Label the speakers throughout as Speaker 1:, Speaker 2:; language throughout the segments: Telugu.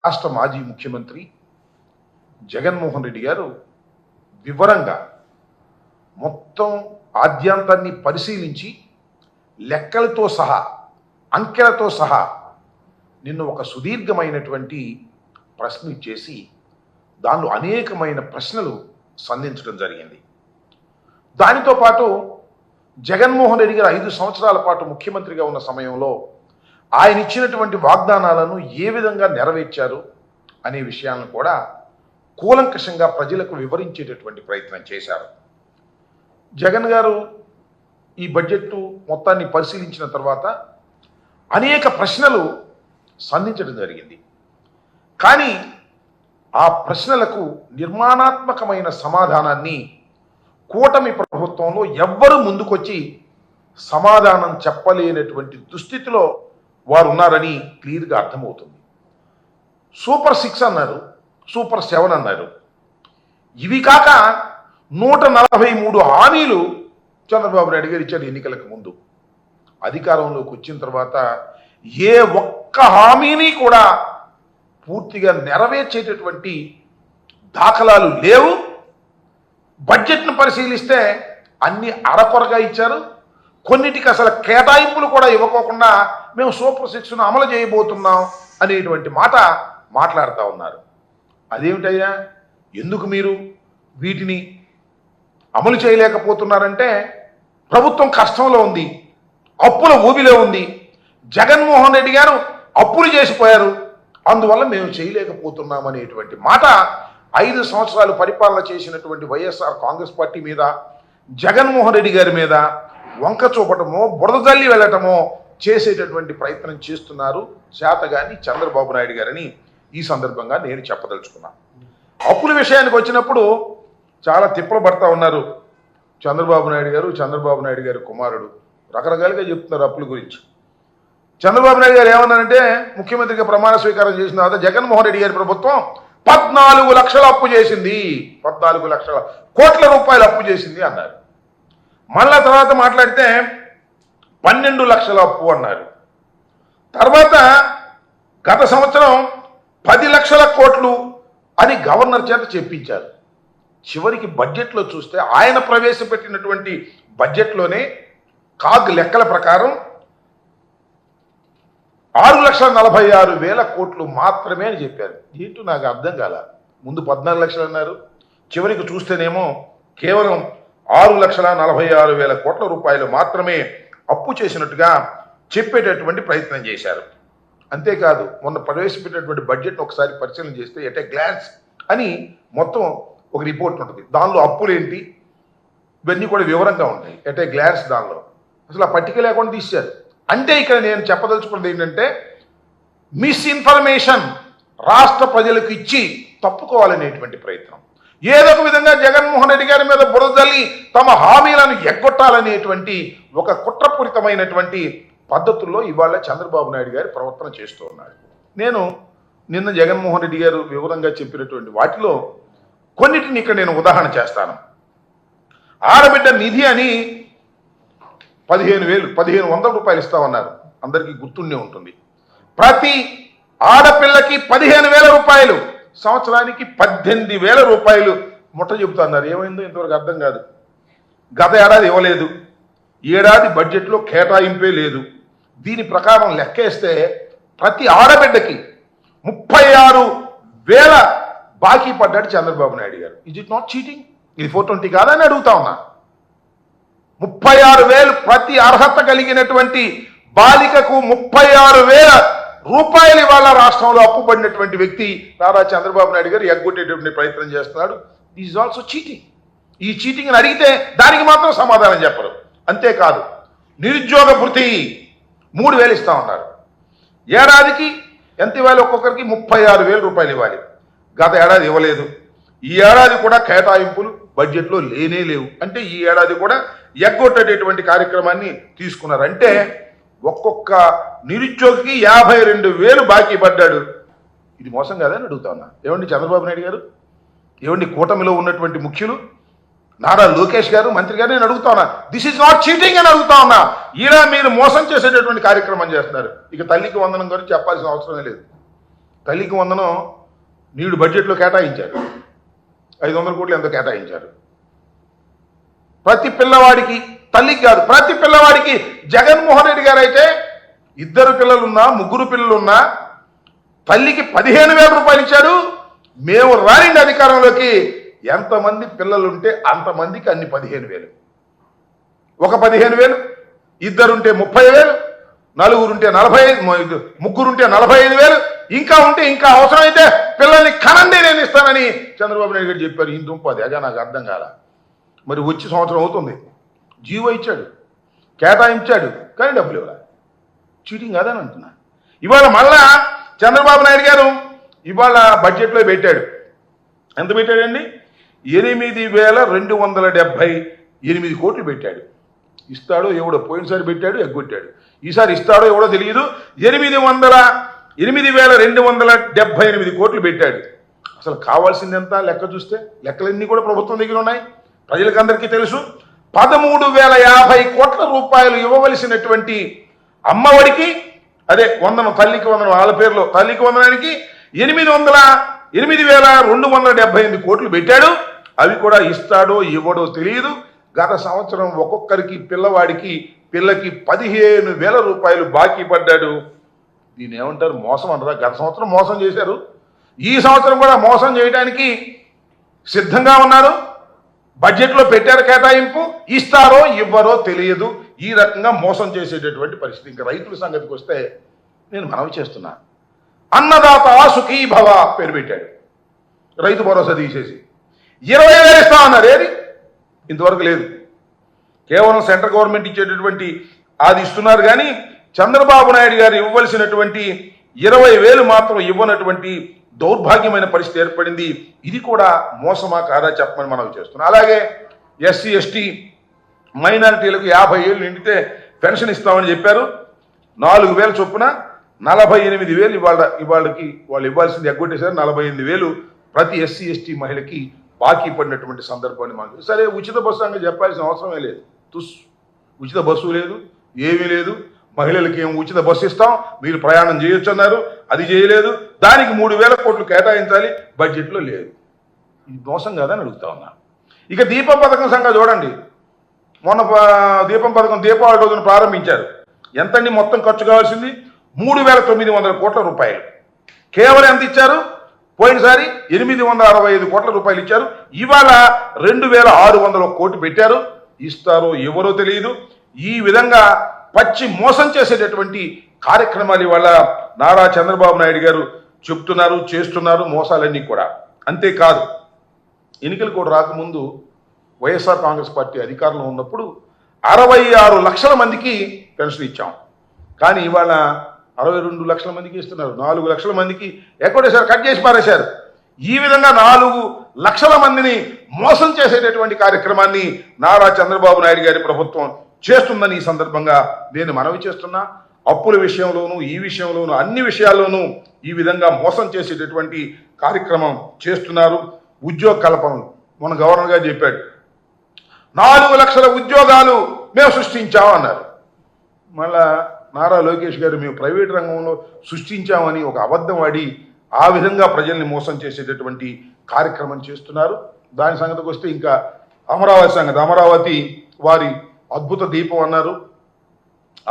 Speaker 1: రాష్ట్ర మాజీ ముఖ్యమంత్రి జగన్మోహన్ రెడ్డి గారు వివరంగా మొత్తం ఆద్యాంతాన్ని పరిశీలించి లెక్కలతో సహా అంకెలతో సహా నిన్ను ఒక సుదీర్ఘమైనటువంటి ప్రశ్న చేసి దానిలో అనేకమైన ప్రశ్నలు సంధించడం జరిగింది. దానితో పాటు జగన్మోహన్ రెడ్డి గారు 5 సంవత్సరాల పాటు ముఖ్యమంత్రిగా ఉన్న సమయంలో ఆయన ఇచ్చినటువంటి వాగ్దానాలను ఏ విధంగా నెరవేర్చారు అనే విషయాలను కూడా కూలంకషంగా ప్రజలకు వివరించేటటువంటి ప్రయత్నం చేశారు. జగన్ గారు ఈ బడ్జెట్ మొత్తాన్ని పరిశీలించిన తర్వాత అనేక ప్రశ్నలు సంధించడం జరిగింది. కానీ ఆ ప్రశ్నలకు నిర్మాణాత్మకమైన సమాధానాన్ని కూటమి ప్రభుత్వంలో ఎవ్వరూ ముందుకొచ్చి సమాధానం చెప్పలేనటువంటి దుస్థితిలో వారు ఉన్నారని క్లియర్గా అర్థమవుతుంది. సూపర్ 6 అన్నారు, సూపర్ 7 అన్నారు. ఇవి కాక 143 హామీలు చంద్రబాబు నాయుడు గారు ఇచ్చారు ఎన్నికలకు ముందు. అధికారంలోకి వచ్చిన తర్వాత ఏ ఒక్క హామీని కూడా పూర్తిగా నెరవేర్చేటటువంటి దాఖలాలు లేవు. బడ్జెట్ను పరిశీలిస్తే అన్ని అరకొరగా ఇచ్చారు. కొన్నిటికి అసలు కేటాయింపులు కూడా ఇవ్వకోకుండా మేము సూపర్ 6ను అమలు చేయబోతున్నాం అనేటువంటి మాట మాట్లాడుతూ ఉన్నారు. అదేమిటయ్యా, ఎందుకు మీరు వీటిని అమలు చేయలేకపోతున్నారంటే ప్రభుత్వం కష్టంలో ఉంది, అప్పుల ఊబిలో ఉంది, జగన్మోహన్ రెడ్డి గారు అప్పులు చేసిపోయారు, అందువల్ల మేము చేయలేకపోతున్నాం అనేటువంటి మాట 5 సంవత్సరాలు పరిపాలన చేసినటువంటి వైఎస్ఆర్ కాంగ్రెస్ పార్టీ మీద, జగన్మోహన్ రెడ్డి గారి మీద వంక చూపటమో బురద జల్లి వెళ్ళటమో చేసేటటువంటి ప్రయత్నం చేస్తున్నారు చేతగాని చంద్రబాబు నాయుడు గారని ఈ సందర్భంగా నేను చెప్పదలుచుకున్నాను. అప్పుల విషయానికి వచ్చినప్పుడు చాలా తిప్పలు పడతా ఉన్నారు చంద్రబాబు నాయుడు గారు, చంద్రబాబు నాయుడు గారి కుమారుడు రకరకాలుగా చెప్తున్నారు అప్పుల గురించి. చంద్రబాబు నాయుడు గారు ఏమన్నారంటే ముఖ్యమంత్రిగా ప్రమాణ స్వీకారం చేసిన తర్వాత జగన్మోహన్ రెడ్డి గారి ప్రభుత్వం 14 లక్షల అప్పు చేసింది, 14 లక్షల కోట్ల రూపాయలు అప్పు చేసింది అన్నారు. మళ్ళా తర్వాత మాట్లాడితే 12 లక్షల అప్పు అన్నారు. తర్వాత గత సంవత్సరం 10 లక్షల కోట్లు అని గవర్నర్ చేత చెప్పించారు. చివరికి బడ్జెట్లో చూస్తే ఆయన ప్రవేశపెట్టినటువంటి బడ్జెట్లోనే కాగ్ లెక్కల ప్రకారం 6,46,000 కోట్లు మాత్రమే అని చెప్పారు. ఏంటో నాకు అర్థం కాల. ముందు 14 లక్షలు అన్నారు, చివరికి చూస్తేనేమో కేవలం 6,46,000 కోట్ల రూపాయలు మాత్రమే అప్పు చేసినట్టుగా చెప్పేటటువంటి ప్రయత్నం చేశారు. అంతేకాదు మొన్న ప్రవేశపెట్టినటువంటి బడ్జెట్ను ఒకసారి పరిశీలన చేస్తే ఎట్ ఏ గ్లాన్స్ అని మొత్తం ఒక రిపోర్ట్ ఉంటుంది. దానిలో అప్పులేంటి ఇవన్నీ కూడా వివరంగా ఉంటాయి. ఎట్ ఏ గ్లాన్స్ దానిలో అసలు ఆ పట్టిక లేకుండా తీశారు. అంటే ఇక్కడ నేను చెప్పదలుచుకున్నది ఏంటంటే మిస్ఇన్ఫర్మేషన్ రాష్ట్ర ప్రజలకు ఇచ్చి తప్పుకోవాలనేటువంటి ప్రయత్నం. ఏదో ఒక విధంగా జగన్మోహన్ రెడ్డి గారి మీద బురదల్లి తమ హామీలను ఎగ్గొట్టాలనేటువంటి ఒక కుట్రపూరితమైనటువంటి పద్ధతుల్లో ఇవాళ చంద్రబాబు నాయుడు గారి ప్రవర్తన చేస్తూ ఉన్నాడు. నేను నిన్న జగన్మోహన్ రెడ్డి గారు వివరంగా చెప్పినటువంటి వాటిలో కొన్నిటిని ఇక్కడ నేను ఉదాహరణ చేస్తాను. ఆడబిడ్డ నిధి అని 1,500 రూపాయలు ఇస్తామన్నారు. అందరికీ గుర్తుండే ఉంటుంది. ప్రతి ఆడపిల్లకి 15,000 రూపాయలు, సంవత్సరానికి 18,000 రూపాయలు ముట్ట చెబుతున్నారు. ఏమైందో ఇంతవరకు అర్థం కాదు. గత ఏడాది ఇవ్వలేదు, ఏడాది బడ్జెట్లో కేటాయింపే లేదు. దీని ప్రకారం లెక్కేస్తే ప్రతి ఆడబిడ్డకి 36,000 బాకీ పడ్డాడు చంద్రబాబు నాయుడు గారు. Is it not cheating? ఇది 420 కాదని అడుగుతా ఉన్నా. 36,000 ప్రతి అర్హత కలిగినటువంటి బాలికకు 36,000 రూపాయలు ఇవాళ రాష్ట్రంలో అప్పు పడినటువంటి వ్యక్తి నారా చంద్రబాబు నాయుడు గారు ఎగ్గొట్టేటువంటి ప్రయత్నం చేస్తున్నాడు. This is also cheating. ఈ చీటింగ్ అని అడిగితే దానికి మాత్రం సమాధానం చెప్పరు. అంతేకాదు నిరుద్యోగ భృతి 3,000 ఇస్తా ఉన్నారు. ఏడాదికి ఎంత ఇవ్వాలి? ఒక్కొక్కరికి 36,000 రూపాయలు ఇవ్వాలి. గత ఏడాది ఇవ్వలేదు. ఈ ఏడాది కూడా కేటాయింపులు బడ్జెట్లో లేనే లేవు. అంటే ఈ ఏడాది కూడా ఎగ్గొట్టేటటువంటి కార్యక్రమాన్ని తీసుకున్నారు. అంటే ఒక్కొక్క నిరుద్యోగికి 52,000 బాకీ పడ్డాడు. ఇది మోసం కాదని అడుగుతా ఉన్నా. ఏమండి చంద్రబాబు నాయుడు గారు, ఏమండి కూటమిలో ఉన్నటువంటి ముఖ్యులు నారా లోకేష్ గారు, మంత్రి గారు, నేను అడుగుతా ఉన్నా, దిస్ ఈజ్ నాట్ చీటింగ్ అని అడుగుతా ఉన్నా. ఇలా మీరు మోసం చేసేటటువంటి కార్యక్రమం చేస్తున్నారు. ఇక తల్లికి వందనం గురించి చెప్పాల్సిన అవసరమే లేదు. తల్లికి వందనం నీడు బడ్జెట్లో కేటాయించారు, 500 కోట్లు ఎంతో కేటాయించారు. ప్రతి పిల్లవాడికి, తల్లికి కాదు ప్రతి పిల్లవాడికి జగన్మోహన్ రెడ్డి గారు అయితే 2 పిల్లలున్నా 3 పిల్లలున్నా తల్లికి 15,000 రూపాయలు ఇచ్చారు. మేము రానిండి అధికారంలోకి, ఎంతమంది పిల్లలుంటే అంతమందికి అన్ని 15,000. ఒక 15,000, 2 ఉంటే 30,000, 4 ఉంటే 45, 3 ఉంటే 45,000, ఇంకా ఉంటే ఇంకా అవసరమైతే పిల్లల్ని కనండి నేను ఇస్తానని చంద్రబాబు నాయుడు గారు చెప్పారు. ఈ దుంపది అదే నాకు అర్థం కాల. మరి వచ్చి సంవత్సరం అవుతుంది, జీవో ఇచ్చాడు, కేటాయించాడు, కానీ డబ్బులు ఇవ్వాలి. చీటింగ్ కాదని అంటున్నా. ఇవాళ మళ్ళా చంద్రబాబు నాయుడు గారు ఇవాళ బడ్జెట్లో పెట్టాడు. ఎంత పెట్టాడండి? 8,278 కోట్లు పెట్టాడు. ఇస్తాడో ఎవడో, పోయినసారి పెట్టాడు ఎగ్గొట్టాడు, ఈసారి ఇస్తాడో ఎవడో తెలియదు. 8,278 కోట్లు పెట్టాడు. అసలు కావాల్సింది ఎంత లెక్క చూస్తే? లెక్కలన్నీ కూడా ప్రభుత్వం దగ్గర ఉన్నాయి, ప్రజలకందరికీ తెలుసు. 13,050 కోట్ల రూపాయలు ఇవ్వవలసినటువంటి అమ్మఒడికి, అదే వందనం, తల్లికి వందనం, వాళ్ళ పేరులో తల్లికి వందనానికి 8,278 కోట్లు పెట్టాడు. అవి కూడా ఇస్తాడో ఇవ్వడో తెలియదు. గత సంవత్సరం ఒక్కొక్కరికి పిల్లకి 15,000 రూపాయలు బాకీ పడ్డాడు. దీన్ని ఏమంటారు? మోసం అంటారా? గత సంవత్సరం మోసం చేశారు, ఈ సంవత్సరం కూడా మోసం చేయడానికి సిద్ధంగా ఉన్నారు. బడ్జెట్లో పెట్టారు కేటాయింపు, ఇస్తారో ఇవ్వరో తెలియదు. ఈ రకంగా మోసం చేసేటటువంటి పరిస్థితి. ఇంకా రైతుల సంగతికి వస్తే నేను మనవి చేస్తున్నా, అన్నదాత సుఖీ భవ పేరు పెట్టాడు. రైతు భరోసా తీసేసి 20,000 ఇస్తామన్నారు. ఏది? ఇంతవరకు లేదు. కేవలం సెంట్రల్ గవర్నమెంట్ ఇచ్చేటటువంటి అది ఇస్తున్నారు, కానీ చంద్రబాబు నాయుడు గారు ఇవ్వవలసినటువంటి 20,000 మాత్రం ఇవ్వనటువంటి దౌర్భాగ్యమైన పరిస్థితి ఏర్పడింది. ఇది కూడా మోసమా కాదా చెప్పమని మనం చేస్తున్నాం. అలాగే ఎస్సీ ఎస్టీ మైనారిటీలకు 50 ఏళ్ళు నిండితే పెన్షన్ ఇస్తామని చెప్పారు. 4,000 చొప్పున 48,000 ఇవాళకి వాళ్ళు ఇవ్వాల్సింది ఎగ్గొట్టేశారు. 48,000 ప్రతి ఎస్సీ ఎస్టీ మహిళకి బాకీ పడినటువంటి సందర్భాన్ని మనకు. సరే, ఉచిత బస్సు అంగా చెప్పాల్సిన అవసరమే లేదు. ఉచిత బస్సు లేదు, ఏమీ లేదు. మహిళలకి ఏం ఉచిత బస్సు ఇస్తాం, మీరు ప్రయాణం చేయొచ్చు అన్నారు, అది చేయలేదు. దానికి 3,000 కోట్లు కేటాయించాలి, బడ్జెట్లో లేదు. ఇది మోసం కాదని అడుగుతా ఉన్నా. ఇక దీపం పథకం సంగతి చూడండి. మొన్న దీపం పథకం దీపావళి రోజున ప్రారంభించారు. ఎంతండి మొత్తం ఖర్చు కావాల్సింది? 3,900 కోట్ల రూపాయలు. కేవలం ఎంత ఇచ్చారు? పోయినసారి 865 కోట్ల రూపాయలు ఇచ్చారు. ఇవాళ 2,600 కోట్లు పెట్టారు. ఇస్తారో ఎవరో తెలియదు. ఈ విధంగా పచ్చి మోసం చేసేటటువంటి కార్యక్రమాలు ఇవాళ నారా చంద్రబాబు నాయుడు గారు చెప్తున్నారు, చేస్తున్నారు మోసాలన్నీ కూడా. అంతేకాదు, ఎన్నికలు కూడా రాకముందు వైఎస్ఆర్ కాంగ్రెస్ పార్టీ అధికారంలో ఉన్నప్పుడు 66 లక్షల మందికి పెన్షన్ ఇచ్చాం. కానీ ఇవాళ 62 లక్షల మందికి ఇస్తున్నారు. 4 లక్షల మందికి ఎక్కడేసారు, కట్ చేసి పారేశారు. ఈ విధంగా 4 లక్షల మందిని మోసం చేసేటటువంటి కార్యక్రమాన్ని నారా చంద్రబాబు నాయుడు గారి ప్రభుత్వం చేస్తుందని ఈ సందర్భంగా నేను మనవి చేస్తున్నా. అప్పుల విషయంలోనూ, ఈ విషయంలోనూ, అన్ని విషయాల్లోనూ ఈ విధంగా మోసం చేసేటటువంటి కార్యక్రమం చేస్తున్నారు. ఉద్యోగ కల్పన మన గవర్నర్ గారు చెప్పాడు, 4 లక్షల ఉద్యోగాలు మేము సృష్టించామన్నారు. మళ్ళా నారా లోకేష్ గారు మేము ప్రైవేట్ రంగంలో సృష్టించామని ఒక అబద్ధం ఆడి ఆ విధంగా ప్రజల్ని మోసం చేసేటటువంటి కార్యక్రమం చేస్తున్నారు. దాని సంగతికి వస్తే ఇంకా అమరావతి సంగతి. అమరావతి వారి అద్భుత దీపం అన్నారు,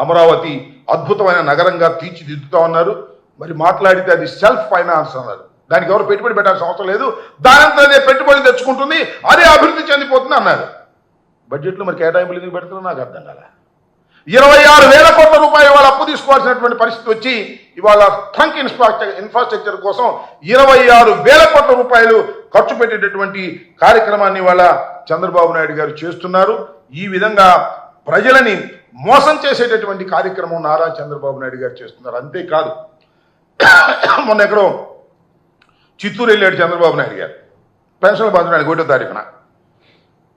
Speaker 1: అమరావతి అద్భుతమైన నగరంగా తీర్చిదిద్దుతామన్నారు. మరి మాట్లాడితే అది సెల్ఫ్ ఫైనాన్స్ అన్నారు. దానికి ఎవరు పెట్టుబడి పెట్టాల్సిన అవసరం లేదు, దానంతా అదే పెట్టుబడి తెచ్చుకుంటుంది, అదే అభివృద్ధి చెందిపోతుంది అన్నారు. బడ్జెట్లో మరి కేటాయింపులు ఎందుకు పెడుతున్నా నాకు అర్థం కాలే. 26,000 కోట్ల రూపాయలు ఇవాళ అప్పు తీసుకోవాల్సినటువంటి పరిస్థితి వచ్చి ఇవాళ ట్రంక్ ఇన్ఫ్రాస్ట్రక్చర్ కోసం 26,000 కోట్ల రూపాయలు ఖర్చు పెట్టేటటువంటి కార్యక్రమాన్ని ఇవాళ చంద్రబాబు నాయుడు గారు చేస్తున్నారు. ఈ విధంగా ప్రజలని మోసం చేసేటటువంటి కార్యక్రమం నారా చంద్రబాబు నాయుడు గారు చేస్తున్నారు. అంతేకాదు, మొన్న ఎక్కడో చిత్తూరు వెళ్ళాడు చంద్రబాబు నాయుడు గారు పెన్షన్లు పంచడానికి 1వ తారీఖున.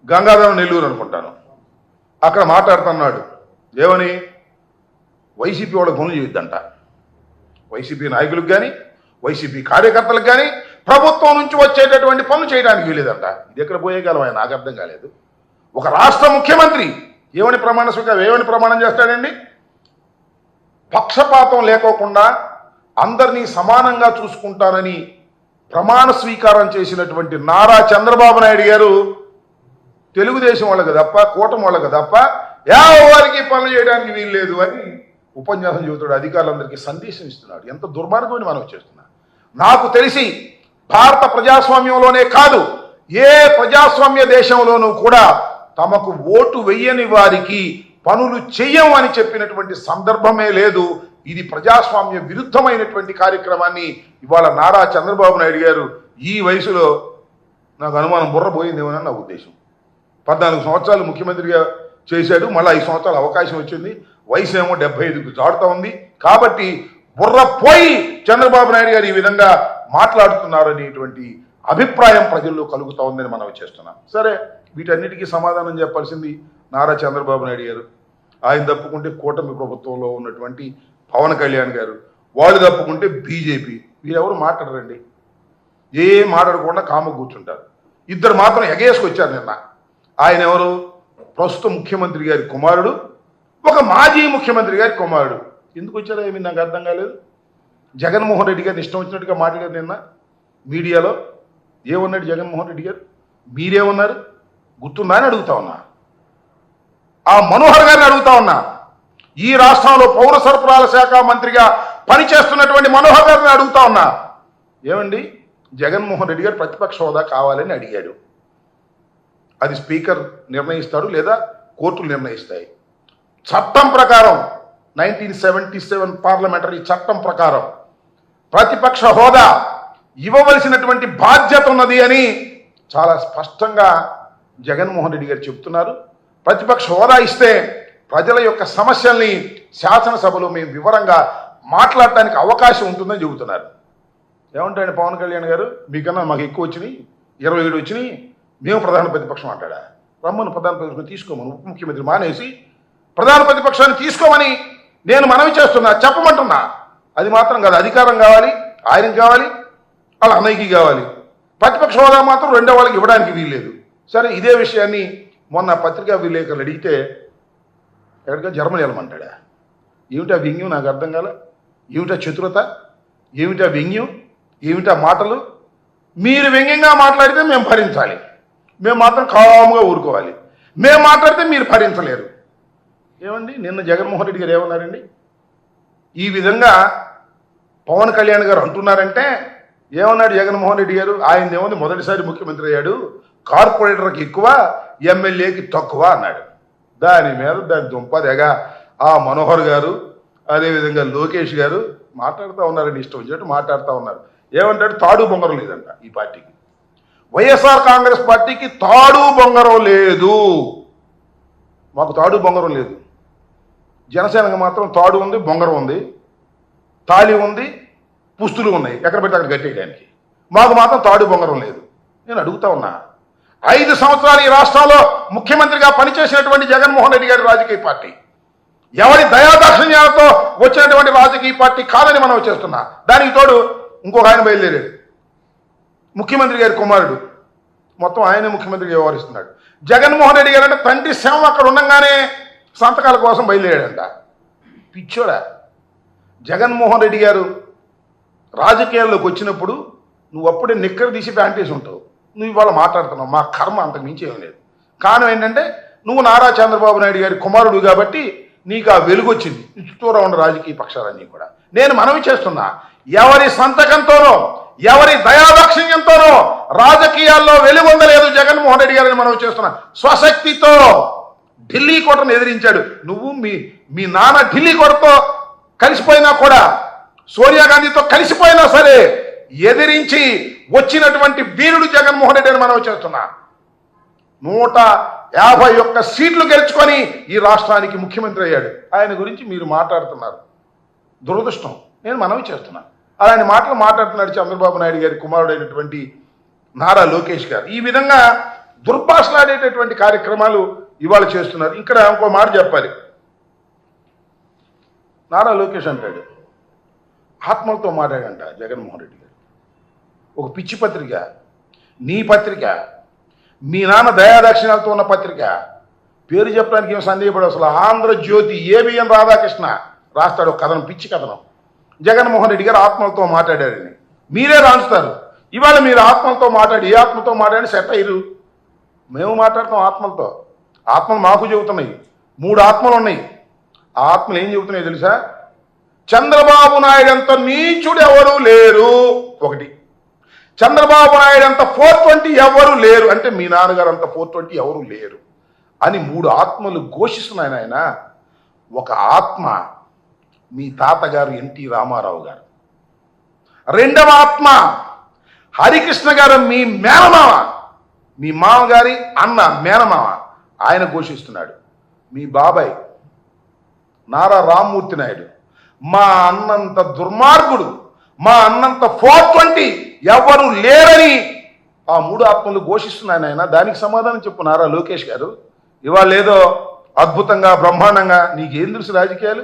Speaker 1: గంగాధరం నెల్లూరు అనుకుంటాను. అక్కడ మాట్లాడుతున్నాడు ఏమని, వైసీపీ వాళ్ళ పనులు చేయొద్దంట. వైసీపీ నాయకులకు కానీ వైసీపీ కార్యకర్తలకు కానీ ప్రభుత్వం నుంచి వచ్చేటటువంటి పనులు చేయడానికి వీలేదంట. ఇది ఎక్కడ పోయే కాలం ఆయన నాకు అర్థం కాలేదు. ఒక రాష్ట్ర ముఖ్యమంత్రి ఏమని ప్రమాణం చేస్తాడండి? పక్షపాతం లేకోకుండా అందరినీ సమానంగా చూసుకుంటానని ప్రమాణ స్వీకారం చేసినటువంటి నారా చంద్రబాబు నాయుడు గారు తెలుగుదేశం వాళ్ళకి తప్ప కూటమి వాళ్ళకి తప్ప వారికి పనులు చేయడానికి వీలు లేదు అని ఉపన్యాసం చెబుతాడు. అధికారులందరికీ సందేశం ఇస్తున్నాడు. ఎంత దుర్మార్గమని మనం చేస్తున్నా. నాకు తెలిసి భారత ప్రజాస్వామ్యంలోనే కాదు, ఏ ప్రజాస్వామ్య దేశంలోనూ కూడా తమకు ఓటు వెయ్యని వారికి పనులు చెయ్యం అని చెప్పినటువంటి సందర్భమే లేదు. ఇది ప్రజాస్వామ్య విరుద్ధమైనటువంటి కార్యక్రమాన్ని ఇవాళ నారా చంద్రబాబు నాయుడు గారు ఈ వయసులో, నాకు అనుమానం బుర్ర పోయిందేమోనని నా ఉద్దేశం. 14 సంవత్సరాలు ముఖ్యమంత్రిగా చేశాడు, మళ్ళీ 5 సంవత్సరాలు అవకాశం వచ్చింది, వయసు ఏమో 75కు దాటుతా ఉంది. కాబట్టి బుర్ర పోయి చంద్రబాబు నాయుడు గారు ఈ విధంగా మాట్లాడుతున్నారనేటువంటి అభిప్రాయం ప్రజల్లో కలుగుతా ఉందని మనం చేస్తున్నాం. సరే, వీటన్నిటికీ సమాధానం చెప్పాల్సింది నారా చంద్రబాబు నాయుడు గారు. ఆయన తప్పుకుంటే కూటమి ప్రభుత్వంలో ఉన్నటువంటి పవన్ కళ్యాణ్ గారు, వాళ్ళు తప్పుకుంటే బీజేపీ. వీరెవరు మాట్లాడరండి, ఏం మాట్లాడకుండా కామ కూర్చుంటారు. ఇద్దరు మాత్రం ఎగేసుకొచ్చారు నిన్న. ఆయన ఎవరు? ప్రస్తుత ముఖ్యమంత్రి గారి కుమారుడు, ఒక మాజీ ముఖ్యమంత్రి గారి కుమారుడు. ఎందుకు వచ్చారో ఏమి నాకు అర్థం కాలేదు. జగన్మోహన్ రెడ్డి గారిని ఇష్టం వచ్చినట్టుగా మాట్లాడారు నిన్న మీడియాలో. ఏమన్నాడు జగన్మోహన్ రెడ్డి గారు? మీరేమన్నారు గుర్తుందా అని అడుగుతా ఉన్నా. ఆ మనోహర్ గారిని అడుగుతా ఉన్నా. ఈ రాష్ట్రంలో పౌర సరఫరాల శాఖ మంత్రిగా పనిచేస్తున్నటువంటి మనోహర్ గారిని అడుగుతా ఉన్నా. ఏమండి, జగన్మోహన్ రెడ్డి గారు ప్రతిపక్ష హోదా కావాలని అడిగాడు. అది స్పీకర్ నిర్ణయిస్తాడు లేదా కోర్టులు నిర్ణయిస్తాయి. చట్టం ప్రకారం 1977 పార్లమెంటరీ చట్టం ప్రకారం ప్రతిపక్ష హోదా ఇవ్వవలసినటువంటి బాధ్యత ఉన్నది అని చాలా స్పష్టంగా జగన్మోహన్ రెడ్డి గారు చెప్తున్నారు. ప్రతిపక్ష హోదా ఇస్తే ప్రజల యొక్క సమస్యల్ని శాసనసభలో మేము వివరంగా మాట్లాడటానికి అవకాశం ఉంటుందని చెబుతున్నారు. ఏమంటాడు పవన్ కళ్యాణ్ గారు? మీకన్నా మాకు ఎక్కువ వచ్చినాయి, 27 వచ్చినాయి, మేము ప్రధాన ప్రతిపక్షం అంటాడా? రమ్మను ప్రధాన ప్రతిపక్షం తీసుకోమని, ఉప ముఖ్యమంత్రి మానేసి ప్రధాన ప్రతిపక్షాన్ని తీసుకోమని నేను మనవి చేస్తున్నా, చెప్పమంటున్నా. అది మాత్రం కాదు, అధికారం కావాలి, ఆయనకి కావాలి, వాళ్ళ అన్నయ్యకి కావాలి. ప్రతిపక్ష హోదా మాత్రం రెండో వాళ్ళకి ఇవ్వడానికి వీల్లేదు. సరే, ఇదే విషయాన్ని మొన్న పత్రికా విలేకరులు అడిగితే ఎక్కడిగా జర్మనీ వెళ్ళమంటాడా? ఏమిటా వ్యంగ్యం? నాకు అర్థం కాల. ఏమిటా చతురత? ఏమిటా వ్యంగ్యం? ఏమిటా మాటలు? మీరు వ్యంగ్యంగా మాట్లాడితే మేము భరించాలి, మేము మాత్రం కాముగా ఊరుకోవాలి. మేము మాట్లాడితే మీరు భరించలేరు. ఏమండి, నిన్న జగన్మోహన్ రెడ్డి గారు ఏమన్నారండి? ఈ విధంగా పవన్ కళ్యాణ్ గారు అంటున్నారంటే ఏమన్నాడు జగన్మోహన్ రెడ్డి గారు? ఆయన ఏముంది, మొదటిసారి ముఖ్యమంత్రి అయ్యాడు, కార్పొరేటర్కి ఎక్కువ, ఎమ్మెల్యేకి తక్కువ అన్నాడు. దాని మీద దాని దుంపదెగ ఆ మనోహర్ గారు, అదేవిధంగా లోకేష్ గారు మాట్లాడుతూ ఉన్నారండి, ఇష్టం వచ్చినట్టు మాట్లాడుతూ ఉన్నారు. ఏమంటాడు? తాడు బొంగరం లేదంట ఈ పార్టీకి. వైఎస్ఆర్ కాంగ్రెస్ పార్టీకి తాడు బొంగరం లేదు. మాకు తాడు బొంగరం లేదు. జనసేనకు మాత్రం తాడు ఉంది, బొంగరం ఉంది, తాళి ఉంది, పుస్తులు ఉన్నాయి, ఎక్కడ పెడితే అక్కడ కట్టేయడానికి. మాకు మాత్రం తాడు బొంగరం లేదు. నేను అడుగుతా ఉన్నా, 5 సంవత్సరాలు ఈ రాష్ట్రంలో ముఖ్యమంత్రిగా పనిచేసినటువంటి జగన్మోహన్ రెడ్డి గారి రాజకీయ పార్టీ ఎవరి దయాదాక్షిణ్యాలతో వచ్చినటువంటి రాజకీయ పార్టీ కాదని మనం చేస్తున్నా. దానికి తోడు ఇంకొక ఆయన బయలుదేరాడు, ముఖ్యమంత్రి గారి కుమారుడు, మొత్తం ఆయనే ముఖ్యమంత్రిగా వ్యవహరిస్తున్నాడు. జగన్మోహన్ రెడ్డి గారు అంటే తండ్రి శవం అక్కడ ఉండగానే సంతకాల కోసం బయలుదేరాడంట. పిచ్చోడా! జగన్మోహన్ రెడ్డి గారు రాజకీయాల్లోకి వచ్చినప్పుడు నువ్వు అప్పుడే నిక్కర తీసి ప్యాంటేసి ఉంటావు. నువ్వు ఇవాళ మాట్లాడుతున్నావు. మా కర్మ అంతకు మించి ఏం లేదు. కారణం ఏంటంటే నువ్వు నారా చంద్రబాబు నాయుడు గారి కుమారుడు కాబట్టి నీకు ఆ వెలుగు వచ్చింది. చుట్టూరా ఉన్న రాజకీయ పక్షాలన్నీ కూడా నేను మనవి చేస్తున్నా, ఎవరి సంతకంతోనో ఎవరి దయాదాక్షిణ్యంతోనో రాజకీయాల్లో వెలుగొందలేదు జగన్మోహన్ రెడ్డి గారిని మనవి చేస్తున్నా. స్వశక్తితో ఢిల్లీ కోటను ఎదిరించాడు. నువ్వు మీ నాన్న ఢిల్లీ కోటతో కలిసిపోయినా కూడా, సోనియా గాంధీతో కలిసిపోయినా సరే ఎదిరించి వచ్చినటువంటి వీరుడు జగన్మోహన్ రెడ్డి అని మనం చేస్తున్నా. 151 సీట్లు గెలుచుకొని ఈ రాష్ట్రానికి ముఖ్యమంత్రి అయ్యాడు. ఆయన గురించి మీరు మాట్లాడుతున్నారు. దురదృష్టం. నేను మనవి చేస్తున్నా. అలాంటి మాటలు మాట్లాడుతున్నాడు చంద్రబాబు నాయుడు గారి కుమారుడైనటువంటి నారా లోకేష్ గారు. ఈ విధంగా దుర్భాషలాడేటటువంటి కార్యక్రమాలు ఇవాళ చేస్తున్నారు. ఇక్కడ ఇంకో మాట చెప్పాలి. నారా లోకేష్ అంటాడు, ఆత్మలతో మాట్లాడంట జగన్మోహన్ రెడ్డి గారు. ఒక పిచ్చి పత్రిక, నీ పత్రిక, మీ నాన్న దయాదాక్షిణ్యాలతో ఉన్న పత్రిక, పేరు చెప్పడానికి ఏం సందేహపడవు. అసలు ఆంధ్రజ్యోతి ఏబిఎన్ రాధాకృష్ణ రాస్తాడు ఒక కథనం, పిచ్చి కథనం. జగన్మోహన్ రెడ్డి గారు ఆత్మలతో మాట్లాడారని. మీరే రాంచుతారు. ఇవాళ మీరు ఆత్మలతో మాట్లాడి ఏ ఆత్మతో మాట్లాడి సెట్ అయ్యారు. మేము మాట్లాడతాం ఆత్మలతో. ఆత్మలు మాకు చెబుతున్నాయి. 3 ఆత్మలు ఉన్నాయి. ఆ ఆత్మలు ఏం చెబుతున్నాయి తెలుసా? చంద్రబాబు నాయుడు అంత నీచుడు ఎవరు లేరు. 1. చంద్రబాబు నాయుడు అంత 420 ఎవరు లేరు. అంటే మీ నాన్నగారు అంత 420 ఎవరు లేరు అని 3 ఆత్మలు ఘోషిస్తున్నాయి. ఆయన ఒక ఆత్మ మీ తాతగారు ఎన్టీ రామారావు గారు, 2వ ఆత్మ హరికృష్ణ గారు మీ మేనమామ, మీ మామగారి అన్న మేనమామ, ఆయన ఘోషిస్తున్నాడు. మీ బాబాయ్ నారా రామ్మూర్తి నాయుడు మా అన్నంత దుర్మార్గుడు, మా అన్నంత 420 ఎవరు లేరని ఆ 3 ఆత్మలు ఘోషిస్తున్నాయి. ఆయన దానికి సమాధానం చెప్పు నారా లోకేష్ గారు. ఇవాళ ఏదో అద్భుతంగా బ్రహ్మాండంగా నీకేం తెలుసు రాజకీయాలు?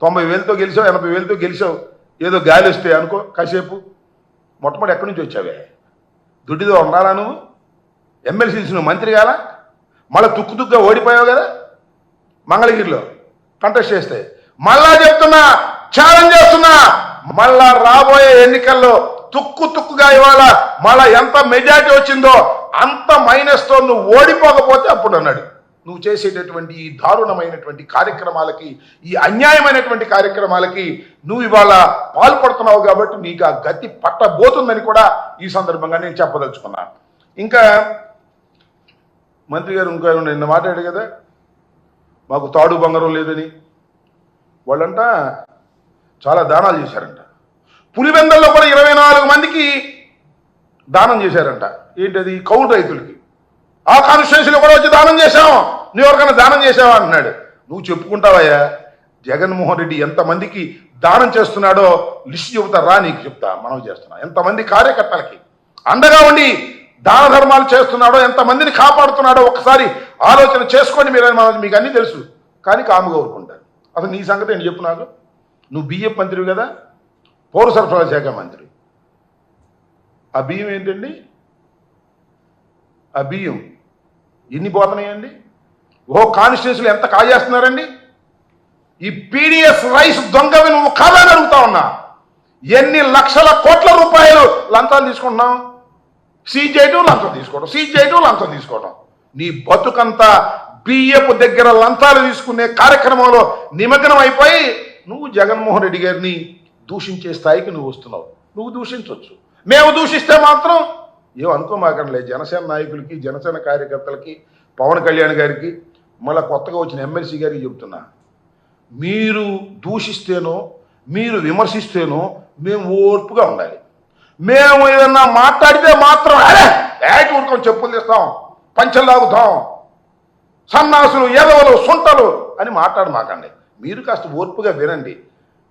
Speaker 1: 90,000తో గెలిచావు, 80,000తో గెలిచావు, ఏదో గాలి వస్తే అనుకో కాసేపు. మొట్టమొదటి ఎక్కడి నుంచి వచ్చావే? దుడ్డిదో ఉండాలా నువ్వు? ఎమ్మెల్సీస్ నువ్వు మంత్రి కాలా? మళ్ళీ తుక్కుగా ఓడిపోయావు కదా మంగళగిరిలో కంటెస్ట్ చేస్తే. మళ్ళా చెప్తున్నా, ఛాలెంజ్ చేస్తున్నా, మళ్ళా రాబోయే ఎన్నికల్లో తుక్కుగా ఇవాళ మళ్ళా ఎంత మెజారిటీ వచ్చిందో అంత మైనస్తో నువ్వు ఓడిపోకపోతే అప్పుడు అన్నాడు. నువ్వు చేసేటటువంటి ఈ దారుణమైనటువంటి కార్యక్రమాలకి, ఈ అన్యాయమైనటువంటి కార్యక్రమాలకి నువ్వు ఇవాళ పాల్పడుతున్నావు కాబట్టి నీకు ఆ గతి పట్టబోతుందని కూడా ఈ సందర్భంగా నేను చెప్పదలుచుకున్నా. ఇంకా మంత్రి గారు ఇంకా నిన్న మాట్లాడాడు కదా, మాకు తాడు బంగారం లేదని. వాళ్ళంట చాలా దానాలు చేశారంట. పులివెందల్లో కూడా 24 మందికి దానం చేశారంట. ఏంటది? కౌలు రైతులకి. ఆ కాన్స్టిట్యున్సీలో కూడా వచ్చి దానం చేశాం, నువ్వు ఎవరికైనా దానం చేసావా అంటున్నాడు. నువ్వు చెప్పుకుంటావయ్యా జగన్మోహన్ రెడ్డి ఎంతమందికి దానం చేస్తున్నాడో లిస్ట్ చెబుతారా? నీకు చెప్తా, మనం చేస్తున్నా. ఎంతమంది కార్యకర్తలకి అండగా ఉండి దాన ధర్మాలు చేస్తున్నాడో, ఎంతమందిని కాపాడుతున్నాడో ఒకసారి ఆలోచన చేసుకోండి. మీకు అన్నీ తెలుసు కానీ కాముగా ఊరుకుంటారు. అసలు నీ సంగతి ఏంటి చెప్పు నాకు. నువ్వు బియ్యం మంత్రివి కదా, పౌర సరఫరాల శాఖ మంత్రి. ఆ బియ్యం ఏంటండి? ఆ బియ్యం ఎన్ని పోతున్నాయండి? కాన్స్టిట్యూన్సీలు ఎంత కాజేస్తున్నారండి? ఈ పీడిఎస్ రైస్ దొంగవి నువ్వు కాదని అడుగుతా ఉన్నా. ఎన్ని లక్షల కోట్ల రూపాయలు లంచాలు తీసుకుంటున్నావు? సీజ్ చేయటం, లంచం తీసుకోవడం, సీజ్ చేయటం, లంచం తీసుకోవడం. నీ బతుకంతా బియ్యపు దగ్గర లంచాలు తీసుకునే కార్యక్రమంలో నిమగ్నం అయిపోయి నువ్వు జగన్మోహన్ రెడ్డి గారిని దూషించే స్థాయికి నువ్వు వస్తున్నావు. నువ్వు దూషించవచ్చు, మేము దూషిస్తే మాత్రం ఏమనుకోమాకండి. జనసేన నాయకులకి, జనసేన కార్యకర్తలకి, పవన్ కళ్యాణ్ గారికి, మళ్ళీ కొత్తగా వచ్చిన ఎమ్మెల్సీ గారికి చెప్తున్నా, మీరు దూషిస్తేనో మీరు విమర్శిస్తేనో మేము ఓర్పుగా ఉండాలి. మేము ఏదన్నా మాట్లాడితే మాత్రం ఏటి ఊరుకొని చెప్పులు తీస్తాం, పంచలు లాగుతాం, సన్నాసులు, ఎదవలు, సొంటలు అని మాట్లాడమాకండి. మీరు కాస్త ఓర్పుగా వినండి.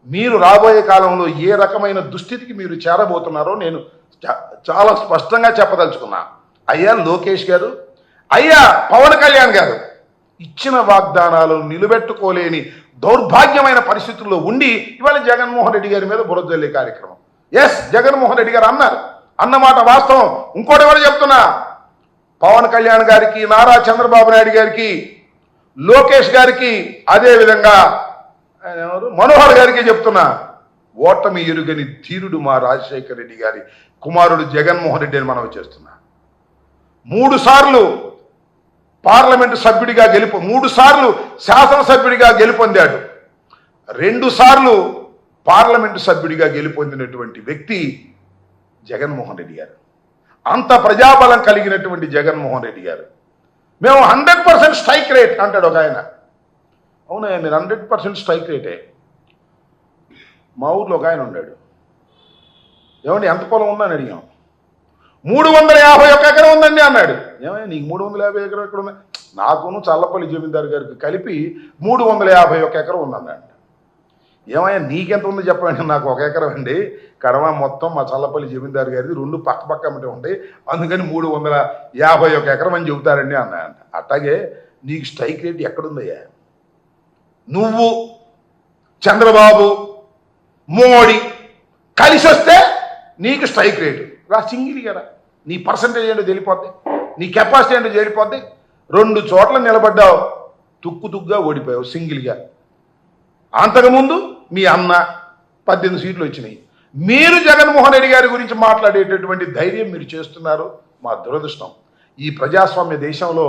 Speaker 1: మీరు రాబోయే కాలంలో ఏ రకమైన దుస్థితికి మీరు చేరబోతున్నారో నేను చాలా స్పష్టంగా చెప్పదలుచుకున్నా. అయ్యా లోకేష్ గారు, అయ్యా పవన్ కళ్యాణ్ గారు, ఇచ్చిన వాగ్దానాలు నిలబెట్టుకోలేని దౌర్భాగ్యమైన పరిస్థితుల్లో ఉండి ఇవాళ జగన్మోహన్ రెడ్డి గారి మీద బురద జల్లే కార్యక్రమం. జగన్మోహన్ రెడ్డి గారు అన్నారు, అన్నమాట వాస్తవం. ఇంకోటి ఎవరు చెప్తున్నా, పవన్ కళ్యాణ్ గారికి, నారా చంద్రబాబు నాయుడు గారికి, లోకేష్ గారికి, అదేవిధంగా మనోహర్ గారికి చెప్తున్నా, ఓటమి ఎరుగని ధీరుడు మా రాజశేఖర రెడ్డి గారి కుమారుడు జగన్మోహన్ రెడ్డి అని మనం చేస్తున్నా. 3 సార్లు పార్లమెంటు సభ్యుడిగా 3 సార్లు శాసనసభ్యుడిగా గెలుపొందాడు. 2 సార్లు పార్లమెంటు సభ్యుడిగా గెలుపొందినటువంటి వ్యక్తి జగన్మోహన్ రెడ్డి గారు. అంత ప్రజాబలం కలిగినటువంటి జగన్మోహన్ రెడ్డి గారు, మేము 100% స్ట్రైక్ రేట్ అంటాడు ఒక ఆయన. అవునా, మీరు 100% స్ట్రైక్ రేటే. మా ఊర్లో ఒక ఆయన ఉన్నాడు, ఏమండి ఎంత పొలం ఉందని అడిగాం. 351 ఎకరం ఉందండి అన్నాడు. ఏమయ్యా నీకు 350 ఎకరం ఎక్కడ ఉంది? నాకును చల్లపల్లి జమీందారు గారికి కలిపి 351 ఎకరం ఉందన్నాడు. ఏమయ్యా నీకెంత ఉందో చెప్పండి. నాకు 1 ఎకరం అండి, కడమ మొత్తం మా చల్లపల్లి జమీందారు గారిది 2 పక్క ఉంటాయి, అందుకని 351 ఎకరం అని చెబుతారండి అన్నాయంట. అట్లాగే నీకు స్ట్రైక్ రేట్ ఎక్కడుందయ్యా? నువ్వు చంద్రబాబు మోడీ కలిసి వస్తే నీకు స్ట్రైక్ రేటు రా, సింగిల్ కదా. నీ పర్సంటేజ్ ఏంటో తెలిపోద్ది, నీ కెపాసిటీ ఏంటో తెలిపోద్ది. 2 చోట్ల నిలబడ్డావు, తుక్కుగా ఓడిపోయావు సింగిల్గా. అంతకుముందు మీ అన్న 18 సీట్లు వచ్చినాయి. మీరు జగన్మోహన్ రెడ్డి గారి గురించి మాట్లాడేటటువంటి ధైర్యం మీరు చేస్తున్నారు. మా దురదృష్టం. ఈ ప్రజాస్వామ్య దేశంలో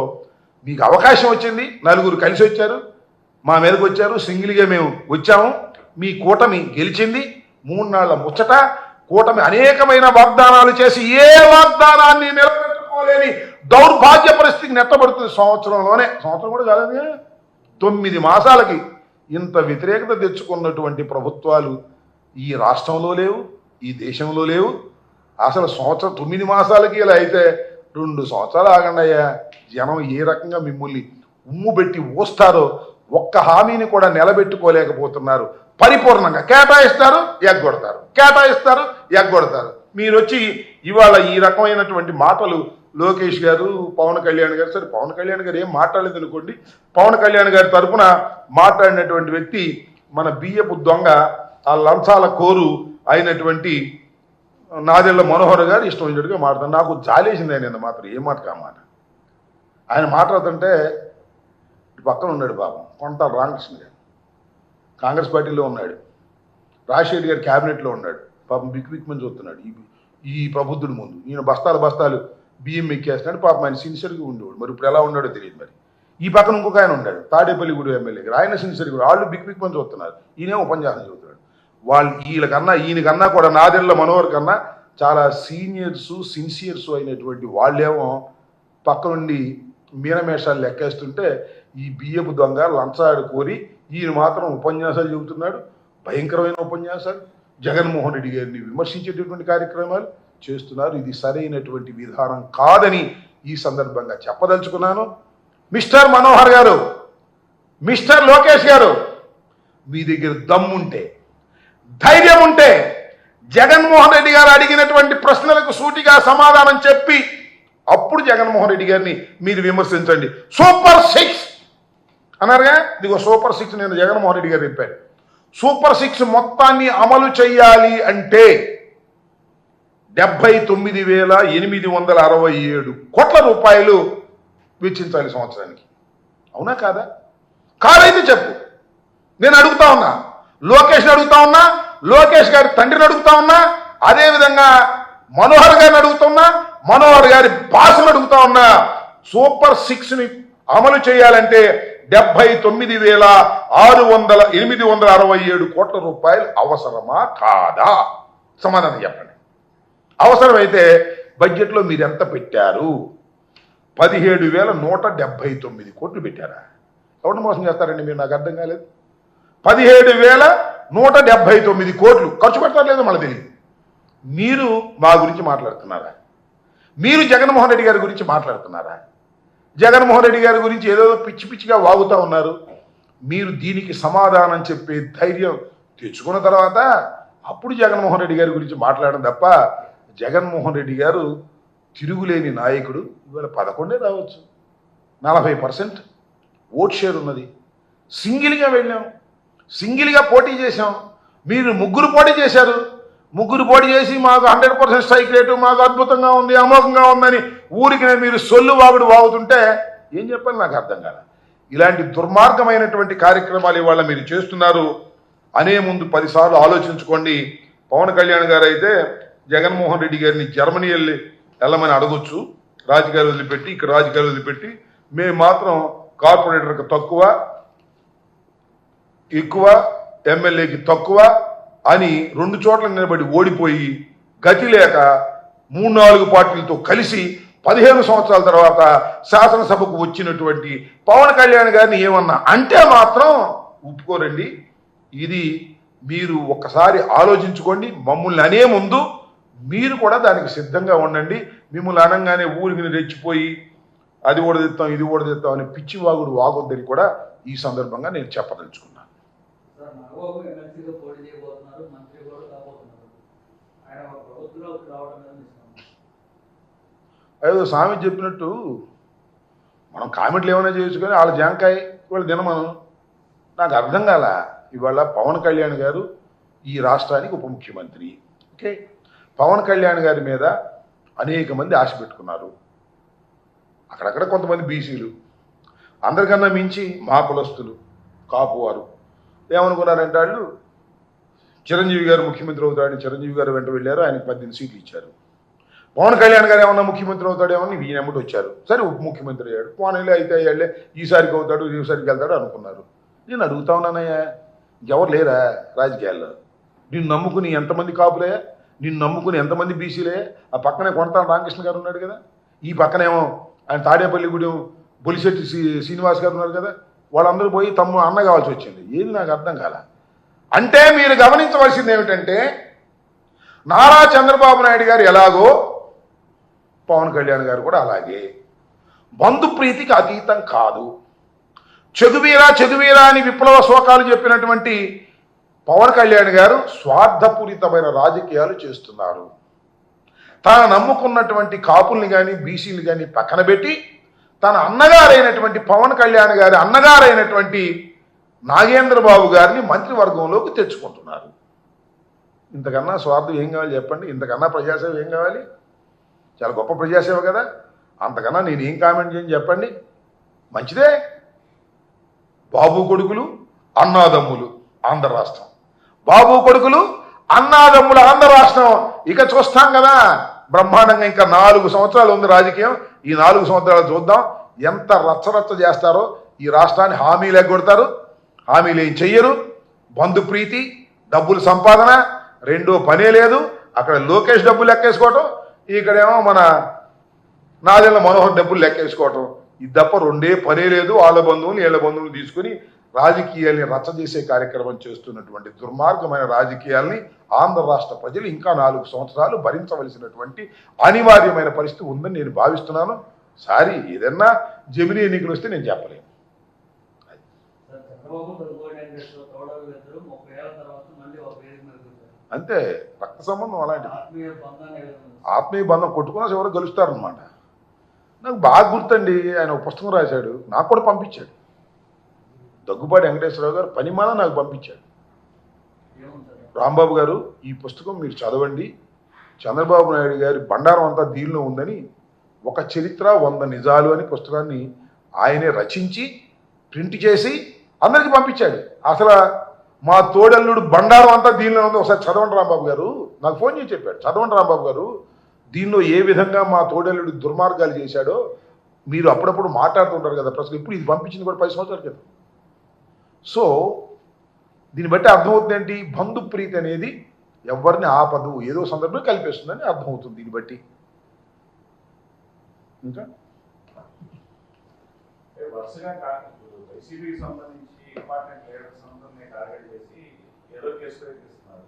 Speaker 1: మీకు అవకాశం వచ్చింది, నలుగురు కలిసి వచ్చారు, మా మీదకి వచ్చారు, సింగిల్గా మేము వచ్చాము, మీ కూటమి గెలిచింది. 3 నాళ్ల ముచ్చట. కూటమి అనేకమైన వాగ్దానాలు చేసి ఏ వాగ్దానాన్ని నిలబెట్టుకోలేని దౌర్భాగ్య పరిస్థితికి నెట్టబడుతుంది. సంవత్సరం కూడా కాదు, 9 మాసాలకి ఇంత వ్యతిరేకత తెచ్చుకున్నటువంటి ప్రభుత్వాలు ఈ రాష్ట్రంలో లేవు, ఈ దేశంలో లేవు. అసలు 9 మాసాలకి ఇలా అయితే 2 సంవత్సరాలు ఆగండి అయ్యా. జనం ఏ రకంగా మిమ్మల్ని ఉమ్ము పెట్టి ఊస్తారో ఒక్క హామీని కూడా నిలబెట్టుకోలేకపోతున్నారు. పరిపూర్ణంగా కేటాయిస్తారు, ఎగ్గొడతారు, కేటాయిస్తారు, ఎగ్గొడతారు. మీరు వచ్చి ఇవాళ ఈ రకమైనటువంటి మాటలు లోకేష్ గారు, పవన్ కళ్యాణ్ గారు, సరే పవన్ కళ్యాణ్ గారు ఏం మాట్లాడలేదు అనుకోండి, పవన్ కళ్యాణ్ గారి తరఫున మాట్లాడినటువంటి వ్యక్తి మన బియ్యపు దొంగ, ఆ లంచాల కోరు అయినటువంటి నాదెళ్ల మనోహర్ గారు ఇష్టం వచ్చినట్టుగా మాట్లాడుతాను. నాకు జాలేసింది ఆయన మాత్రం ఏ మాట కామాట. ఆయన మాట్లాడుతుంటే పక్కన ఉన్నాడు పాపం కొంటాల రామకృష్ణ గారు, కాంగ్రెస్ పార్టీలో ఉన్నాడు, రాజశేఖర్ గారి క్యాబినెట్లో ఉన్నాడు. పాపం బిక్మని చూస్తున్నాడు ఈ ప్రబుద్ధుడి ముందు. ఈయన బస్తాలు బియ్యం ఎక్కేస్తున్నాడు. పాపం ఆయన సిన్సియర్గా ఉండేవాడు. మరి ఇప్పుడు ఎలా ఉన్నాడో తెలియదు. మరి ఈ పక్కన ఇంకొక ఆయన ఉన్నాడు, తాడేపల్లిగూడు ఎమ్మెల్యే గారు, ఆయన సిన్సియర్గా, వాళ్ళు బిక్మని చూస్తున్నారు, ఈయనే ఉపన్యాసం చదువుతున్నాడు. ఈయనకన్నా కూడా నాదెళ్ల మనోహర్ కన్నా చాలా సిన్సియర్స్ అయినటువంటి వాళ్ళేమో పక్క నుండి మీనమేషాలు లెక్కేస్తుంటే ఈ బియ్యపు దొంగ లంచాడు కోరి ఈయన మాత్రం ఉపన్యాసాలు చెబుతున్నాడు. భయంకరమైన ఉపన్యాసాలు, జగన్మోహన్ రెడ్డి గారిని విమర్శించేటటువంటి కార్యక్రమాలు చేస్తున్నారు. ఇది సరైనటువంటి విధానం కాదని ఈ సందర్భంగా చెప్పదలుచుకున్నాను. మిస్టర్ మనోహర్ గారు, మిస్టర్ లోకేష్ గారు, మీ దగ్గర దమ్ముంటే, ధైర్యం ఉంటే జగన్మోహన్ రెడ్డి గారు అడిగినటువంటి ప్రశ్నలకు సూటిగా సమాధానం చెప్పి అప్పుడు జగన్మోహన్ రెడ్డి గారిని మీరు విమర్శించండి. సూపర్ 6 అన్నారుగా, ఇదిగో సూపర్ 6 నేను జగన్మోహన్ రెడ్డి గారు చెప్పాను. సూపర్ 6 మొత్తాన్ని అమలు చేయాలి అంటే 79,867 కోట్ల రూపాయలు వెచ్చించాలి సంవత్సరానికి. అవునా కాదా? కాదైతే చెప్పు. నేను అడుగుతా ఉన్నా, లోకేష్ని అడుగుతా ఉన్నా, లోకేష్ గారి తండ్రిని అడుగుతా ఉన్నా, అదేవిధంగా మనోహర్ గారిని అడుగుతున్నా, మనోహర్ గారి భాషను అడుగుతా ఉన్నా. సూపర్ 6ని అమలు చేయాలంటే 79,867 కోట్ల రూపాయలు అవసరమా కాదా? సమాధానం చెప్పండి. అవసరమైతే బడ్జెట్లో మీరు ఎంత పెట్టారు? 17,179 కోట్లు పెట్టారా? ఎవరిని మోసం చేస్తారండి మీరు? నాకు అర్థం కాలేదు. 17,179 కోట్లు ఖర్చు పెట్టలేదు, మళ్ళీ తెలియదు. మీరు మా గురించి మాట్లాడుతున్నారా? మీరు జగన్మోహన్ రెడ్డి గారి గురించి మాట్లాడుతున్నారా? జగన్మోహన్ రెడ్డి గారి గురించి ఏదో పిచ్చి పిచ్చిగా వాగుతూ ఉన్నారు. మీరు దీనికి సమాధానం చెప్పే ధైర్యం తెచ్చుకున్న తర్వాత అప్పుడు జగన్మోహన్ రెడ్డి గారి గురించి మాట్లాడడం తప్ప, జగన్మోహన్ రెడ్డి గారు తిరుగులేని నాయకుడు. ఇవాళ 11 రావచ్చు, 40% ఓట్ షేర్ ఉన్నది. సింగిల్గా వెళ్ళాం, సింగిల్గా పోటీ చేశాం. మీరు 3 పోటీ చేశారు. 3 పోటీ చేసి మాకు 100% స్ట్రైక్ రేటు, మాకు అద్భుతంగా ఉంది, అమోఘంగా ఉందని ఊరికి మీరు సొల్లు వాగుడు వాగుతుంటే ఏం చెప్పాలి నాకు అర్థం కాదు. ఇలాంటి దుర్మార్గమైనటువంటి కార్యక్రమాలు ఇవాళ మీరు చేస్తున్నారు. అనే ముందు 10 సార్లు ఆలోచించుకోండి. పవన్ కళ్యాణ్ గారు అయితే జగన్మోహన్ రెడ్డి గారిని జర్మనీ వెళ్ళమని అడగొచ్చు, రాజకీయాలు వదిలిపెట్టి, ఇక్కడ రాజకీయాలు వదిలిపెట్టి. మేము మాత్రం కార్పొరేటర్కి తక్కువ, ఎక్కువ, ఎమ్మెల్యేకి తక్కువ అని 2 చోట్ల నిలబడి ఓడిపోయి గతి లేక 3-4 పార్టీలతో కలిసి 15 సంవత్సరాల తర్వాత శాసనసభకు వచ్చినటువంటి పవన్ కళ్యాణ్ గారిని ఏమన్నా అంటే మాత్రం ఒప్పుకోరండి. ఇది మీరు ఒక్కసారి ఆలోచించుకోండి. మమ్మల్ని అనే ముందు మీరు కూడా దానికి సిద్ధంగా ఉండండి. మిమ్మల్ని అనగానే ఊరికి రెచ్చిపోయి అది కూడా తెస్తాం, ఇది కూడా తెస్తాం అని పిచ్చి వాగుడు వాగొద్దని కూడా ఈ సందర్భంగా నేను చెప్పదలుచుకున్నాను. అయ్యో స్వామి చెప్పినట్టు మనం కామెంట్లు ఏమైనా చేయొచ్చు కానీ వాళ్ళ జాంకాయ ఇవాళ దినమను నాకు అర్థం కాల. ఇవాళ పవన్ కళ్యాణ్ గారు ఈ రాష్ట్రానికి ఉప ముఖ్యమంత్రి. ఓకే, పవన్ కళ్యాణ్ గారి మీద అనేక మంది ఆశ పెట్టుకున్నారు. అక్కడక్కడ కొంతమంది బీసీలు, అందరికన్నా మించి మా కులస్తులు, కాపు వారు ఏమనుకున్నారంటే వాళ్ళు చిరంజీవి గారు ముఖ్యమంత్రి అవుతాడని చిరంజీవి గారు వెంట వెళ్ళారు, ఆయనకు 18 సీట్లు ఇచ్చారు. పవన్ కళ్యాణ్ గారు ఏమన్నా ముఖ్యమంత్రి అవుతాడేమని ఈయన ఎమ్మటి వచ్చారు. సరే ఉప ముఖ్యమంత్రి అయ్యాడు. పోనీలే అయితే అయ్యాడులే, ఈసారికి అవుతాడు ఈసారికి వెళ్తాడు అనుకున్నారు. నేను అడుగుతా ఉన్నానయ్యా, ఇంకెవరు లేరా రాజకీయాల్లో? నిన్ను నమ్ముకుని ఎంతమంది కాపులే, నిన్ను నమ్ముకుని ఎంతమంది బీసీలే? ఆ పక్కనే కొంటాం రామకృష్ణ గారు ఉన్నాడు కదా, ఈ పక్కనేమో ఆయన తాడేపల్లిగూడెం బొలిశెట్టి శ్రీనివాస్ గారు ఉన్నారు కదా, వాళ్ళందరూ పోయి తమ అన్న కావాల్సి వచ్చింది. ఏది నాకు అర్థం కాల. అంటే మీరు గమనించవలసింది ఏమిటంటే, నారా చంద్రబాబు నాయుడు గారు ఎలాగో పవన్ కళ్యాణ్ గారు కూడా అలాగే బంధుప్రీతికి అతీతం కాదు. చదువీరా అని విప్లవ శోకాలు చెప్పినటువంటి పవన్ కళ్యాణ్ గారు స్వార్థపూరితమైన రాజకీయాలు చేస్తున్నారు. తాను నమ్ముకున్నటువంటి కాపుల్ని కానీ బీసీలు కానీ పక్కన పెట్టి తన అన్నగారైనటువంటి పవన్ కళ్యాణ్ గారి అన్నగారైనటువంటి నాగేంద్రబాబు గారిని మంత్రివర్గంలోకి తెచ్చుకుంటున్నారు. ఇంతకన్నా స్వార్థం ఏం కావాలి చెప్పండి? ఇంతకన్నా ప్రజాసేవ ఏం కావాలి? చాలా గొప్ప ప్రజాసేవ కదా. అంతకన్నా నేను ఏం కామెంట్ చేయని చెప్పండి? మంచిదే. బాబు కొడుకులు అన్నాదమ్ములు ఆంధ్ర రాష్ట్రం, బాబు కొడుకులు అన్నాదమ్ముల ఆంధ్ర రాష్ట్రం. ఇక చూస్తాం కదా బ్రహ్మాండంగా. ఇంకా 4 సంవత్సరాలు ఉంది రాజకీయం. ఈ 4 సంవత్సరాలు చూద్దాం ఎంత రచ్చరచ్చ చేస్తారో. ఈ రాష్ట్రాన్ని హామీలు ఎగ్గొడతారు, హామీలు ఏం చెయ్యరు. బంధుప్రీతి, డబ్బులు సంపాదన, రెండో పనే లేదు. అక్కడ లోకేష్ డబ్బులు లెక్కేసుకోవటం, ఇక్కడేమో మన నాదెళ్ల మనోహర్ డబ్బులు లెక్కేసుకోవటం. ఇది తప్ప రెండే పనే లేదు. వాళ్ళ బంధువులు వీళ్ళ బంధువులు తీసుకుని రాజకీయాల్ని రచ్చ చేసే కార్యక్రమం చేస్తున్నటువంటి దుర్మార్గమైన రాజకీయాల్ని ఆంధ్ర రాష్ట్ర ప్రజలు ఇంకా 4 సంవత్సరాలు భరించవలసినటువంటి అనివార్యమైన పరిస్థితి ఉందని నేను భావిస్తున్నాను. సారీ, ఏదన్నా జమినీ ఎన్నికలు వస్తే నేను చెప్పలేను. అంతే, రక్త సంబంధం అలాంటిది. ఆత్మీయ బంధం కొట్టుకున్నా ఎవరు గెలుస్తారనమాట. నాకు బాగా గుర్తండి, ఆయన ఒక పుస్తకం రాశాడు, నాకు కూడా పంపించాడు. దగ్గుబాటి వెంకటేశ్వరరావు గారు పనిమాన నాకు పంపించాడు. రాంబాబు గారు, ఈ పుస్తకం మీరు చదవండి, చంద్రబాబు నాయుడు గారి బండారం అంతా దీనిలో ఉందని, ఒక చరిత్ర 100 నిజాలు అని పుస్తకాన్ని ఆయనే రచించి ప్రింట్ చేసి అందరికీ పంపించాడు. అసలు మా తోడల్లుడు బండారం అంతా దీనిలో ఉంది, ఒకసారి చదవండి రాంబాబు గారు. నాకు ఫోన్ చేసి చెప్పాడు, చదవండి రాంబాబు గారు, దీనిలో ఏ విధంగా మా తోడల్లుడు దుర్మార్గాలు చేశాడో మీరు అప్పుడప్పుడు మాట్లాడుతుంటారు కదా ప్రశ్న. ఇప్పుడు ఇది పంపించింది కూడా 10 సంవత్సరాల క్రితం. సో దీన్ని బట్టి అర్థమవుతుంది ఏంటి, బంధుప్రీతి అనేది ఎవరిని ఆపదు, ఏదో సందర్భంలో కలిపేస్తుందని అర్థమవుతుంది దీన్ని బట్టి. ఇంకా
Speaker 2: వరుసగా వైసీపీకి సంబంధించి ఇంపార్టెంట్ లీడర్స్ అందరినీ టార్గెట్ చేసి ఏదో కేసు ప్రయత్నిస్తున్నారు.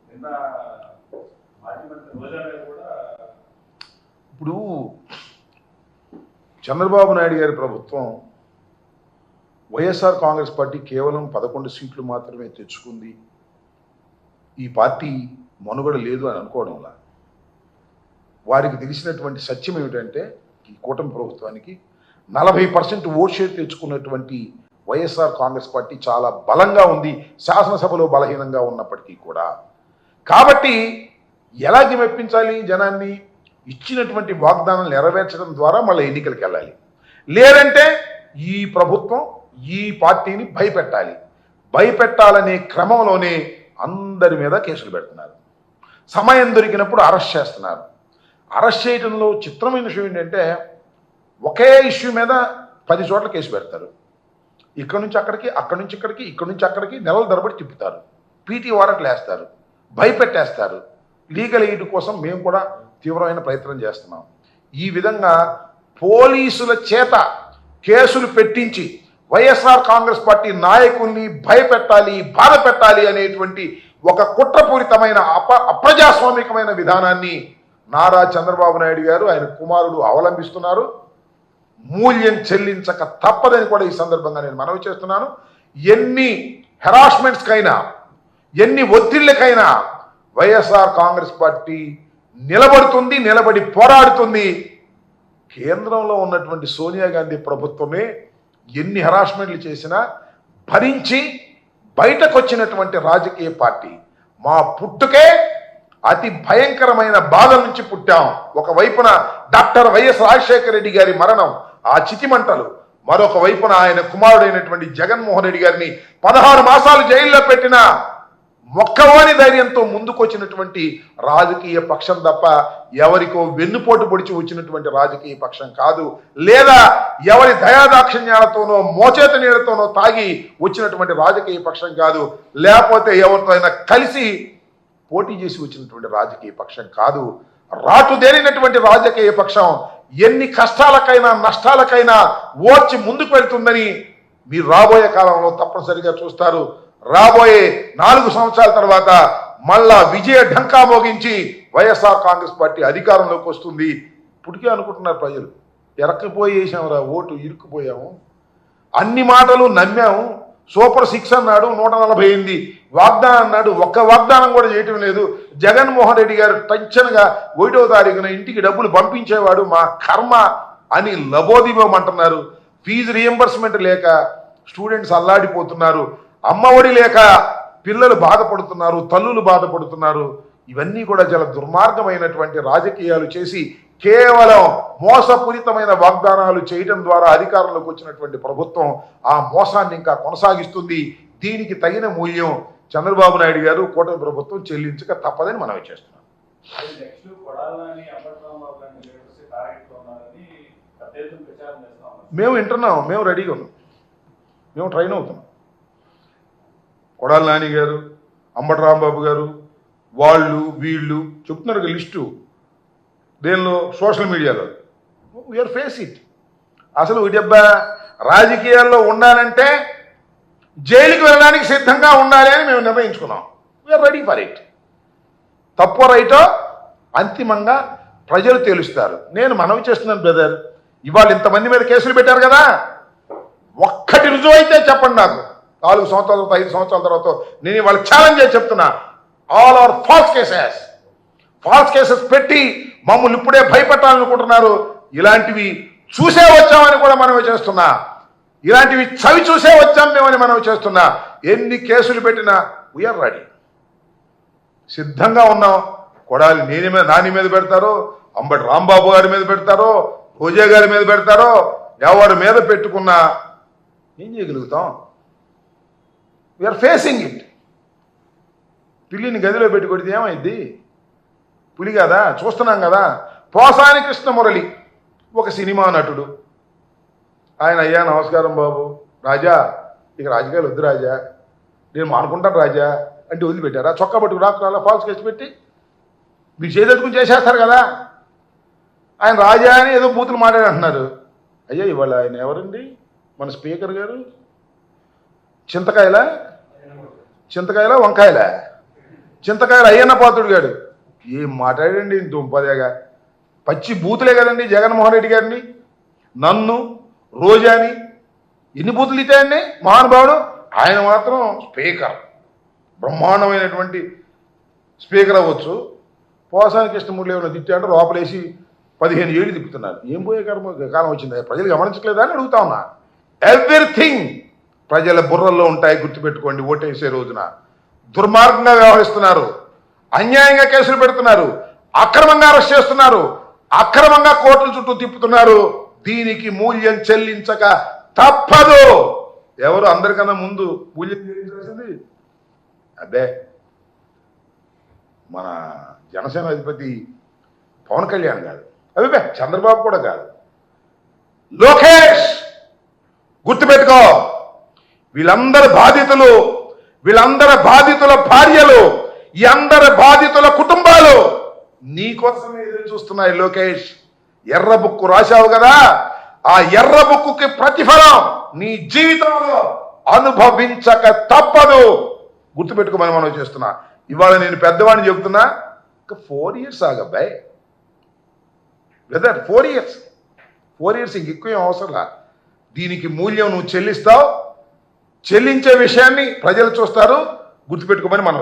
Speaker 2: నిన్న మాజీ మంత్రి రోజా గారు కూడా
Speaker 1: ఇప్పుడు చంద్రబాబు నాయుడు గారి ప్రభుత్వం వైఎస్ఆర్ కాంగ్రెస్ పార్టీ కేవలం 11 సీట్లు మాత్రమే తెచ్చుకుంది, ఈ పార్టీ మనుగడ లేదు అని అనుకోవడంలా వారికి తెలిసినటువంటి సత్యం ఏమిటంటే, ఈ కూటమి ప్రభుత్వానికి 40% ఓట్ షేర్ తెచ్చుకున్నటువంటి వైఎస్ఆర్ కాంగ్రెస్ పార్టీ చాలా బలంగా ఉంది, శాసనసభలో బలహీనంగా ఉన్నప్పటికీ కూడా. కాబట్టి ఎలాగే మెప్పించాలి జనాన్ని? ఇచ్చినటువంటి వాగ్దానాలు నెరవేర్చడం ద్వారా మళ్ళీ ఎన్నికలకు వెళ్ళాలి. లేదంటే ఈ ప్రభుత్వం ఈ పార్టీని భయపెట్టాలి. భయపెట్టాలనే క్రమంలోనే అందరి మీద కేసులు పెడుతున్నారు. సమయం దొరికినప్పుడు అరెస్ట్ చేస్తున్నారు. అరెస్ట్ చేయడంలో చిత్రమైన విషయం ఏంటంటే, ఒకే ఇష్యూ మీద 10 చోట్ల కేసు పెడతారు. ఇక్కడి నుంచి అక్కడికి, అక్కడి నుంచి ఇక్కడికి, ఇక్కడి నుంచి అక్కడికి నెలల తరబడి తిప్పుతారు. పీటీ వారెంట్లు వేస్తారు, భయపెట్టేస్తారు. లీగల్ ఎయిడ్ కోసం మేము కూడా తీవ్రమైన ప్రయత్నం చేస్తున్నాం. ఈ విధంగా పోలీసుల చేత కేసులు పెట్టించి వైఎస్ఆర్ కాంగ్రెస్ పార్టీ నాయకుల్ని భయపెట్టాలి, బాధ పెట్టాలి అనేటువంటి ఒక కుట్రపూరితమైన అప్రజాస్వామికమైన విధానాన్ని నారా చంద్రబాబు నాయుడు గారు ఆయన కుమారుడు అవలంబిస్తున్నారు. మూల్యం చెల్లించక తప్పదని కూడా ఈ సందర్భంగా నేను మనవి చేస్తున్నాను. ఎన్ని హెరాస్మెంట్స్కైనా, ఎన్ని ఒత్తిళ్లకైనా వైఎస్ఆర్ కాంగ్రెస్ పార్టీ నిలబడుతుంది, నిలబడి పోరాడుతుంది. కేంద్రంలో ఉన్నటువంటి సోనియా గాంధీ ప్రభుత్వమే ఎన్ని హెరాస్మెంట్లు చేసినా భరించి బయటకు వచ్చినటువంటి రాజకీయ పార్టీ. మా పుట్టుకే అతి భయంకరమైన బాధ నుంచి పుట్టాం. ఒకవైపున డాక్టర్ వైఎస్ రాజశేఖర రెడ్డి గారి మరణం, ఆ చితిమంటలు, మరొక వైపున ఆయన కుమారుడైనటువంటి జగన్మోహన్ రెడ్డి గారిని 16 మాసాలు జైల్లో పెట్టిన మొక్కవాని ధైర్యంతో ముందుకొచ్చినటువంటి రాజకీయ పక్షం తప్ప ఎవరికో వెన్నుపోటు పొడిచి వచ్చినటువంటి రాజకీయ పక్షం కాదు, లేదా ఎవరి దయాదాక్షిణ్యాలతోనో మోచేత నీళ్లతోనో తాగి వచ్చినటువంటి రాజకీయ పక్షం కాదు, లేకపోతే ఎవరితో అయినా కలిసి పోటీ చేసి వచ్చినటువంటి రాజకీయ పక్షం కాదు. రాటుదేరినటువంటి రాజకీయ పక్షం ఎన్ని కష్టాలకైనా నష్టాలకైనా ఓర్చి ముందుకు వెళ్తుందని మీరు రాబోయే కాలంలో తప్పనిసరిగా చూస్తారు. రాబోయే 4 సంవత్సరాల తర్వాత మళ్ళా విజయ ఢంకా మోగించి వైఎస్ఆర్ కాంగ్రెస్ పార్టీ అధికారంలోకి వస్తుంది. ఇప్పటికే అనుకుంటున్నారు ప్రజలు, ఎరక్కిపోయి వేసామురా ఓటు, ఇరుక్కుపోయాము, అన్ని మాటలు నమ్మాము, సూపర్ 6 అన్నాడు, 148 వాగ్దానం అన్నాడు, ఒక్క వాగ్దానం కూడా చేయటం లేదు. జగన్మోహన్ రెడ్డి గారు టెన్షన్గా 1వ తారీఖున ఇంటికి డబ్బులు పంపించేవాడు, మా కర్మ అని లబోదిబోమంటున్నారు. ఫీజు రియంబర్స్మెంట్ లేక స్టూడెంట్స్ అల్లాడిపోతున్నారు, అమ్మఒడి లేక పిల్లలు బాధపడుతున్నారు, తల్లులు బాధపడుతున్నారు. ఇవన్నీ కూడా చాలా దుర్మార్గమైనటువంటి రాజకీయాలు చేసి కేవలం మోసపూరితమైన వాగ్దానాలు చేయడం ద్వారా అధికారంలోకి వచ్చినటువంటి ప్రభుత్వం ఆ మోసాన్ని ఇంకా కొనసాగిస్తుంది. దీనికి తగిన మూల్యం చంద్రబాబు నాయుడు గారు కూటమి ప్రభుత్వం చెల్లించక తప్పదని మనవి చేస్తున్నాం. మేము వింటున్నాం, మేము రెడీగా ఉన్నాం, మేము ట్రైన్ అవుతున్నాం. కొడాలి నాని గారు, అంబటి రాంబాబు గారు, వాళ్ళు వీళ్ళు చెప్తున్నారు లిస్టు దేనిలో, సోషల్ మీడియాలో. We are face it. అసలు డబ్బా రాజకీయాల్లో ఉండాలంటే జైలుకి వెళ్ళడానికి సిద్ధంగా ఉండాలి అని మేము నిర్ణయించుకున్నాం. We're ready for it. తప్పో రైటో అంతిమంగా ప్రజలు తేలుస్తారు. నేను మనవి చేస్తున్నాను బ్రదర్, ఇవాళ ఇంతమంది మీద కేసులు పెట్టారు కదా, ఒక్కటి రుజువు అయితే చెప్పండి నాకు. 4 సంవత్సరాల తర్వాత 5 సంవత్సరాల తర్వాత నేను ఇవాళ ఛాలెంజ్ చేసి చెప్తున్నా, ఆల్ ఆర్ ఫాల్స్ కేసెస్ పెట్టి మమ్మల్ని ఇప్పుడే భయపెట్టాలనుకుంటున్నారు. ఇలాంటివి చూసే వచ్చామని కూడా మనమే చేస్తున్నా, ఇలాంటివి చవి చూసే వచ్చాం మేమని మనవి చేస్తున్నా. ఎన్ని కేసులు పెట్టినా వీఆర్ రెడీ, సిద్ధంగా ఉన్నాం. కొడాలి నాని మీద పెడతారో, అంబటి రాంబాబు గారి మీద పెడతారో, రోజా గారి మీద పెడతారో, ఎవరి మీద పెట్టుకున్నా ఏం చేయగలుగుతాం? We are facing it. పిల్లిని గదిలో పెట్టి కొడితే ఏమైంది? పులి కదా, చూస్తున్నాం కదా. పోసాని కృష్ణమురళి ఒక సినిమా నటుడు, ఆయన అయ్యా నమస్కారం బాబు, రాజా ఇక రాజకీయాలు వద్దు రాజా, నేను మానుకుంటాను రాజా అంటే వదిలిపెట్టారా? చొక్కా పట్టుకు రాకుండా ఫాల్స్ కేసు పెట్టి మీరు చేదెట్టుకుని చేసేస్తారు కదా. ఆయన రాజా అని ఏదో బూతులు మాట్లాడంటున్నారు. అయ్యా ఇవాళ ఆయన ఎవరండి? మన స్పీకర్ గారు చింతకాయల వంకాయల చింతకాయల అయ్యన్న పాత్రుడు గారు ఏం మాట్లాడండి దుంపదేగా, పచ్చి బూతులే కదండి. జగన్మోహన్ రెడ్డి గారిని, నన్ను, రోజాని ఎన్ని బూతులు ఇచ్చాయండి మహానుభావుడు. ఆయన మాత్రం స్పీకర్, బ్రహ్మాండమైనటువంటి స్పీకర్ అవ్వచ్చు. పోసాని కృష్ణమూర్తి ఏమైనా తిట్టాడు, లోపలేసి 15 ఏళ్ళు తిప్పుతున్నారు. ఏం పోయే కాలం వచ్చింది, ప్రజలు గమనించట్లేదా అని అడుగుతా ఉన్నా. ఎవ్రీథింగ్ ప్రజల బుర్రల్లో ఉంటాయి, గుర్తుపెట్టుకోండి. ఓటేసే రోజున దుర్మార్గంగా వ్యవహరిస్తున్నారు, అన్యాయంగా కేసులు పెడుతున్నారు, అక్రమంగా అరెస్ట్ చేస్తున్నారు, అక్రమంగా కోర్టుల చుట్టూ తిప్పుతున్నారు. దీనికి మూల్యం చెల్లించక తప్పదు. ఎవరు అందరికన్నా ముందు మూల్యం చెల్లించాల్సింది అదే మన జనసేన అధిపతి పవన్ కళ్యాణ్ కాదు, అదే చంద్రబాబు కూడా కాదు, లోకేష్. గుర్తుపెట్టుకో, వీళ్ళందరి బాధితులు, వీళ్ళందరి బాధితుల భార్యలు, ఈ అందరి బాధితుల కుటుంబాలు నీకోసమే ఎదురు చూస్తున్నాయి. లోకేష్, ఎర్ర బుక్కు రాశావు కదా, ఆ ఎర్ర బుక్కుకి ప్రతిఫలం నీ జీవితంలో అనుభవించక తప్పదు. గుర్తుపెట్టుకోమని మనం చేస్తున్నా. ఇవాళ నేను పెద్దవాడిని చెబుతున్నా, 4 ఇయర్స్ ఆగబ్బాయ్ బ్రదర్, 4 ఇయర్స్ ఇంకెక్కువ అవసరంలా. దీనికి మూల్యం నువ్వు చెల్లిస్తావు, చెల్లించే విషయాన్ని ప్రజలు చూస్తారు. గుర్తుపెట్టుకోమని మనం